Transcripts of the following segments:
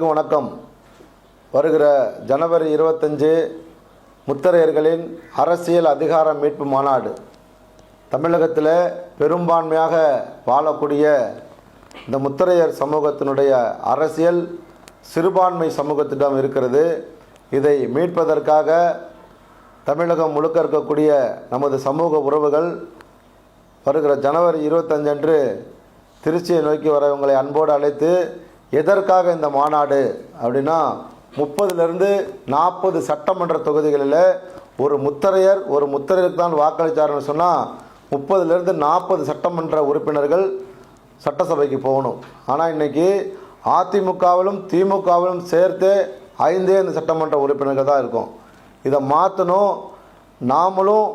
வணக்கம். வருகிற ஜனவரி 25 முத்தரையர்களின் அரசியல் அதிகார மீட்பு மாநாடு. தமிழகத்தில் பெரும்பான்மையாக வாழக்கூடிய இந்த முத்தரையர் சமூகத்தினுடைய அரசியல் சிறுபான்மை சமூகத்திடம் இருக்கிறது. இதை மீட்பதற்காக தமிழகம் முழுக்க இருக்கக்கூடிய நமது சமூக உறவுகள் வருகிற ஜனவரி 25 அன்று திருச்சியை நோக்கி வரவங்களை அன்போடு அழைத்து, எதற்காக இந்த மாநாடு அப்படின்னா 30லிருந்து 40 சட்டமன்ற தொகுதிகளில் ஒரு முத்தரையருக்கு தான் வாக்களித்தார்னு சொன்னால் 30லிருந்து 40 சட்டமன்ற உறுப்பினர்கள் சட்டசபைக்கு போகணும். ஆனால் இன்றைக்கி அதிமுகவிலும் திமுகவிலும் சேர்த்து 5 சட்டமன்ற உறுப்பினர்கள் தான் இருக்கும். இதை மாற்றணும். நாமளும்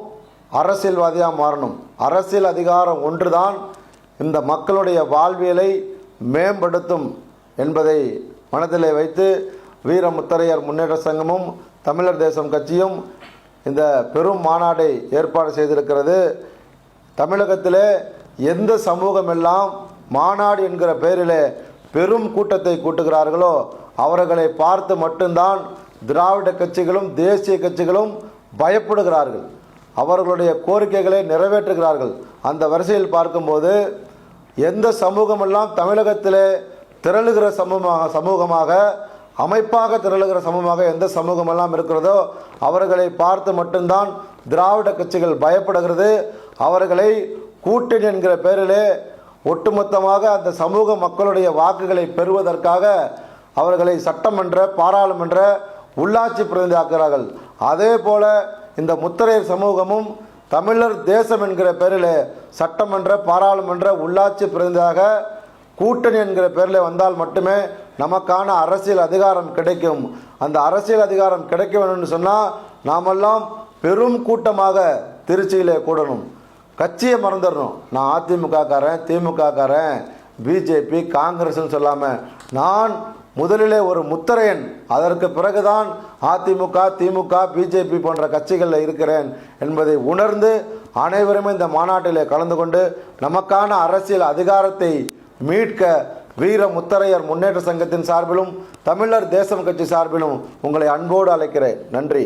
அரசியல்வாதியாக மாறணும். அரசியல் அதிகாரம் ஒன்று தான் இந்த மக்களுடைய வாழ்வியலை மேம்படுத்தும் என்பதை மனதிலே வைத்து வீர முத்தரையர் முன்னேற்ற சங்கமும் தமிழர் தேசம் கட்சியும் இந்த பெரும் மாநாட்டை ஏற்பாடு செய்திருக்கிறது. தமிழகத்திலே எந்த சமூகம் எல்லாம் மாநாடு என்கிற பெயரிலே பெரும் கூட்டத்தை கூட்டுகிறார்களோ அவர்களை பார்த்து மட்டும்தான் திராவிட கட்சிகளும் தேசிய கட்சிகளும் பயப்படுகிறார்கள். அவர்களுடைய கோரிக்கைகளை நிறைவேற்றுகிறார்கள். அந்த வரிசையில் பார்க்கும்போது எந்த சமூகமெல்லாம் தமிழகத்திலே திரளுகிற சமூகமாக அமைப்பாக திரளுகிற சமூகமாக எந்த சமூகமெல்லாம் இருக்கிறதோ அவர்களை பார்த்து மட்டும்தான் திராவிட கட்சிகள் பயப்படுகிறது. அவர்களை கூட்டணி என்கிற பெயரிலே ஒட்டுமொத்தமாக அந்த சமூக மக்களுடைய வாக்குகளை பெறுவதற்காக அவர்களை சட்டமன்ற, பாராளுமன்ற, உள்ளாட்சி பிரதிநிதி ஆக்குகிறார்கள். அதே போல இந்த முத்தரையர் சமூகமும் தமிழர் தேசம் என்கிற பெயரில் சட்டமன்ற, பாராளுமன்ற, உள்ளாட்சி பிரதிநிதியாக கூட்டணி என்கிற பேரில் வந்தால் மட்டுமே நமக்கான அரசியல் அதிகாரம் கிடைக்கும். அந்த அரசியல் அதிகாரம் கிடைக்க வேணும்னு சொன்னால் நாமெல்லாம் பெரும் கூட்டமாக திருச்சியிலே கூடணும். கட்சியை மறந்துடணும். நான் அதிமுககாரன், திமுககாரன், பிஜேபி, காங்கிரஸ்ன்னு சொல்லாமல் நான் முதலிலே ஒரு முத்தரையன், அதற்கு பிறகுதான் அதிமுக, திமுக, பிஜேபி போன்ற கட்சிகளில் இருக்கிறேன் என்பதை உணர்ந்து அனைவருமே இந்த மாநாட்டிலே கலந்து கொண்டு நமக்கான அரசியல் அதிகாரத்தை மீட்க வீர முத்தரையர் முன்னேற்ற சங்கத்தின் சார்பிலும் தமிழர் தேசம் கட்சி சார்பிலும் உங்களை அன்போடு அழைக்கிறேன். நன்றி.